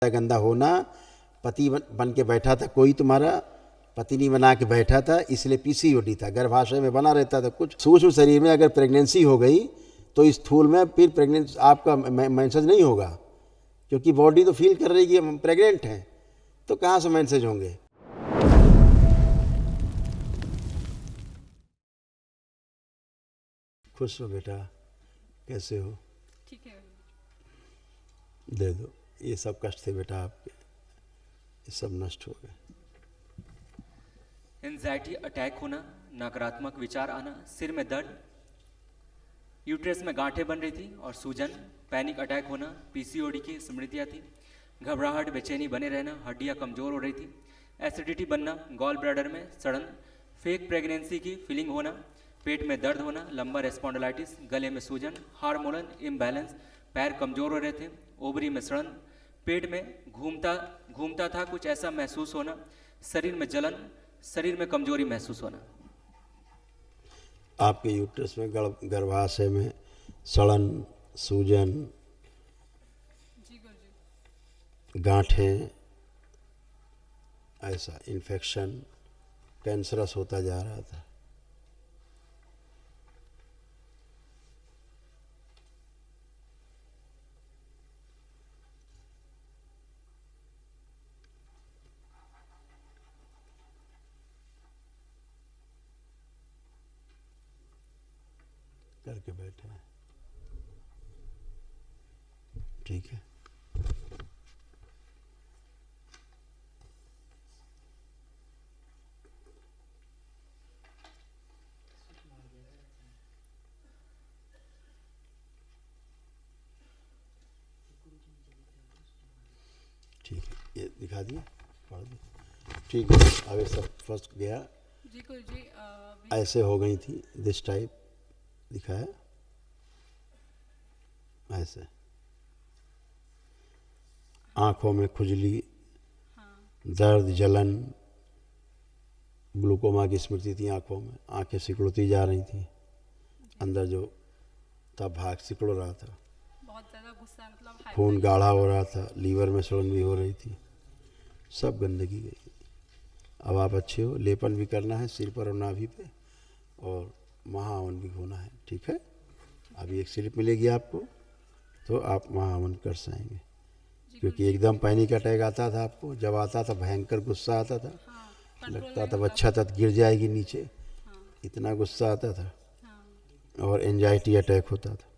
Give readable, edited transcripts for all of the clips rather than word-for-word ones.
गंदा होना, पति बन के बैठा था कोई तुम्हारा, पति नहीं बना के बैठा था, इसलिए पीसीओडी था, गर्भाशय में बना रहता था कुछ। सूक्ष्म शरीर में अगर प्रेगनेंसी हो गई तो स्थूल में फिर प्रेगनेंसी आपका मेंसेज नहीं होगा, क्योंकि बॉडी तो फील कर रही है कि हम प्रेग्नेंट हैं, तो कहाँ से मेंसेज होंगे। खुश हो बेटा, कैसे हो? ठीक है। दे दो, ये सब कष्ट थे बेटा आपके, ये सब नष्ट हो गए। एंजाइटी अटैक होना, नकारात्मक विचार आना, सिर में दर्द, यूट्रस में गांठें बन रही थी और सूजन, पैनिक अटैक होना, पीसीओडी की स्मृतियाँ थी, घबराहट, बेचैनी बने रहना, हड्डियाँ कमज़ोर हो रही थी, एसिडिटी बनना, गॉल ब्लैडर में सड़न, फेक प्रेगनेंसी की फीलिंग होना, पेट में दर्द होना, लंबर स्पॉन्डिलाइटिस, गले में सूजन, हार्मोनल इम्बैलेंस, पैर कमज़ोर हो रहे थे, ओवरी में सड़न, पेट में घूमता था कुछ ऐसा महसूस होना, शरीर में जलन, शरीर में कमजोरी महसूस होना। आपके यूट्रस में गर्भाशय में सड़न, सूजन, गांठें, ऐसा इन्फेक्शन, कैंसरस होता जा रहा था। करके बैठे हैं, ठीक है। ठीक है, ये दिखा दिया, पढ़ दो, ठीक है। आगे सब फर्स्ट गया जी गुरु जी। ऐसे हो गई थी, दिस टाइप दिखाया, ऐसे आँखों में खुजली, दर्द, जलन, ग्लूकोमा की स्मृति थी आँखों में, आँखें सिकुड़ती जा रही थी, अंदर जो था भाग सिकुड़ रहा था, बहुत ज़्यादा गुस्सा, मतलब खून गाढ़ा हो रहा था, लीवर में सड़न भी हो रही थी, सब गंदगी गई। अब आप अच्छे हो, लेपन भी करना है सिर पर और नाभि पे, और महाहवन भी होना है, ठीक है। अभी एक स्लिप मिलेगी आपको, तो आप महाहवन कर सकेंगे, क्योंकि एकदम पैनिक अटैक आता था आपको, जब आता था भयंकर गुस्सा आता था, लगता था बच्चा तक गिर जाएगी नीचे, इतना गुस्सा आता था, और एंजाइटी अटैक होता था।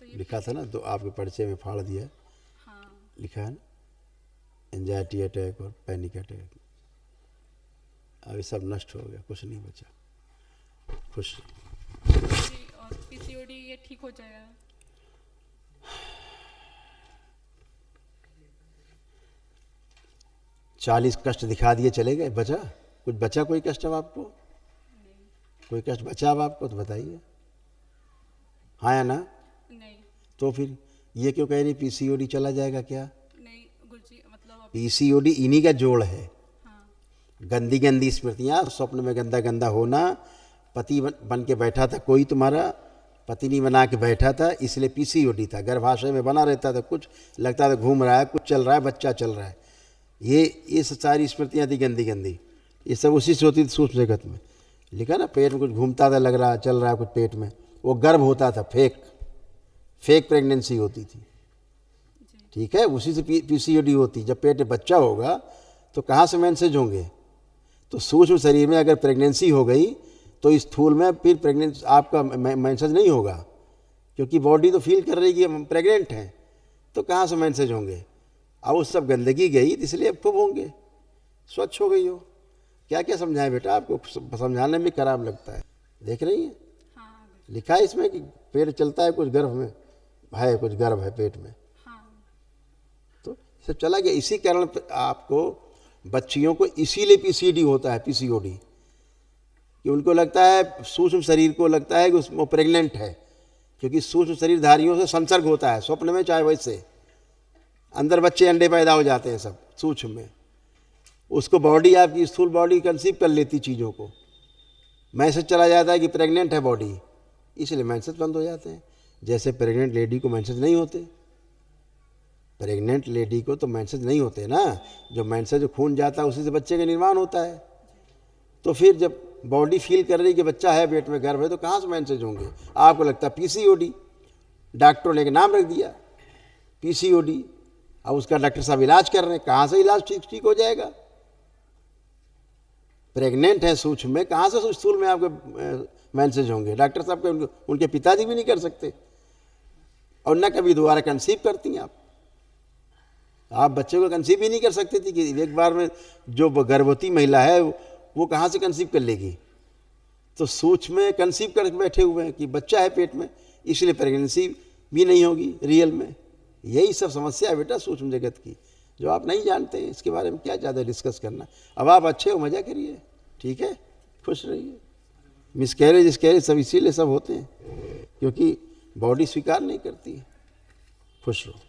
लिखा था ना, तो आपके पर्चे में फाड़ दिया, लिखा है ना, एंजाइटी अटैक और पैनिक अटैक। अभी सब नष्ट हो गया, कुछ नहीं बचा, खुश। और पीसीओडी ये ठीक हो जाएगा? चालीस कष्ट दिखा दिए, चले गए, बचा कुछ? बचा कोई कष्ट अब आपको? कोई कष्ट बचा अब आपको तो बताइए, हाँ या ना? नहीं। तो फिर ये क्यों कह रही पीसीओडी चला जाएगा क्या? नहीं गुरुजी, मतलब पीसीओडी इन्हीं का जोड़ है। गंदी गंदी स्मृतियाँ, स्वप्न में गंदा गंदा होना, पति बन के बैठा था कोई तुम्हारा, पति नहीं बना के बैठा था, इसलिए पीसीओडी था, गर्भाशय में बना रहता था कुछ, लगता था घूम रहा है, कुछ चल रहा है, बच्चा चल रहा है। ये सारी स्मृतियाँ थी गंदी गंदी, ये सब उसी से होती थी सूक्ष्म जगत में। लिखा ना, पेट में कुछ घूमता था, लग रहा चल रहा है कुछ पेट में, वो गर्भ होता था, फेक प्रेगनेंसी होती थी, ठीक है। उसी से पीसीओडी होती। जब पेट में बच्चा होगा तो कहाँ से मेंसेज होंगे? तो सूक्ष्म शरीर में अगर प्रेगनेंसी हो गई तो स्थूल में फिर प्रेगनेंसी आपका मेंसेज नहीं होगा, क्योंकि बॉडी तो फील कर रही है कि हम प्रेग्नेंट हैं, तो कहाँ से मेंसेज होंगे। अब उस सब गंदगी गई, इसलिए अब खूब होंगे, स्वच्छ हो गई हो। क्या क्या समझाएं बेटा, आपको समझाने में खराब लगता है, देख रही हैं? लिखा है इसमें कि पेट चलता है, कुछ गर्भ में है, कुछ गर्भ है पेट में, तो सब चला गया। इसी कारण आपको बच्चियों को इसीलिए पीसीडी होता है, पीसीओडी, कि उनको लगता है, सूक्ष्म शरीर को लगता है कि वो प्रेग्नेंट है, क्योंकि सूक्ष्म शरीरधारियों से संसर्ग होता है, स्वप्न में चाहे वैसे, अंदर बच्चे अंडे पैदा हो जाते हैं सब सूक्ष्म में, उसको बॉडी, आपकी स्थूल बॉडी कंसीव कर लेती चीज़ों को, मैसेज चला जाता है कि प्रेग्नेंट है बॉडी, इसलिए मेंसेस बंद हो जाते हैं। जैसे प्रेग्नेंट लेडी को मेंसेस नहीं होते, प्रेग्नेंट लेडी को तो मेंसेज नहीं होते ना, जो मेंसेज जो खून जाता है उसी से बच्चे का निर्माण होता है। तो फिर जब बॉडी फील कर रही कि बच्चा है पेट में, गर्भ है, तो कहाँ से मेंसेज होंगे? आपको लगता है पीसीओडी, डॉक्टरों ने एक नाम रख दिया पीसीओडी, अब उसका डॉक्टर साहब इलाज कर रहे हैं, कहाँ से इलाज ठीक हो जाएगा? प्रेग्नेंट है सूक्ष्म में, कहाँ से स्थूल में आपके मेंसेज होंगे? डॉक्टर साहब के उनके पिताजी भी नहीं कर सकते, और न कभी दोबारा कंसीव करती हैं आप बच्चे को कंसीव ही नहीं कर सकते थी कि एक बार में जो गर्भवती महिला है वो कहाँ से कंसीव कर लेगी? तो सूक्ष्म में कंसीव कर बैठे हुए हैं कि बच्चा है पेट में, इसलिए प्रेगनेंसी भी नहीं होगी रियल में। यही सब समस्या है बेटा सूक्ष्म जगत की, जो आप नहीं जानते हैं। इसके बारे में क्या ज़्यादा डिस्कस करना। अब आप अच्छे हो, मज़ा करिए, ठीक है, खुश रहिए। मिसकैरेज सब इसीलिए सब होते हैं क्योंकि बॉडी स्वीकार नहीं करती है। खुश रहो।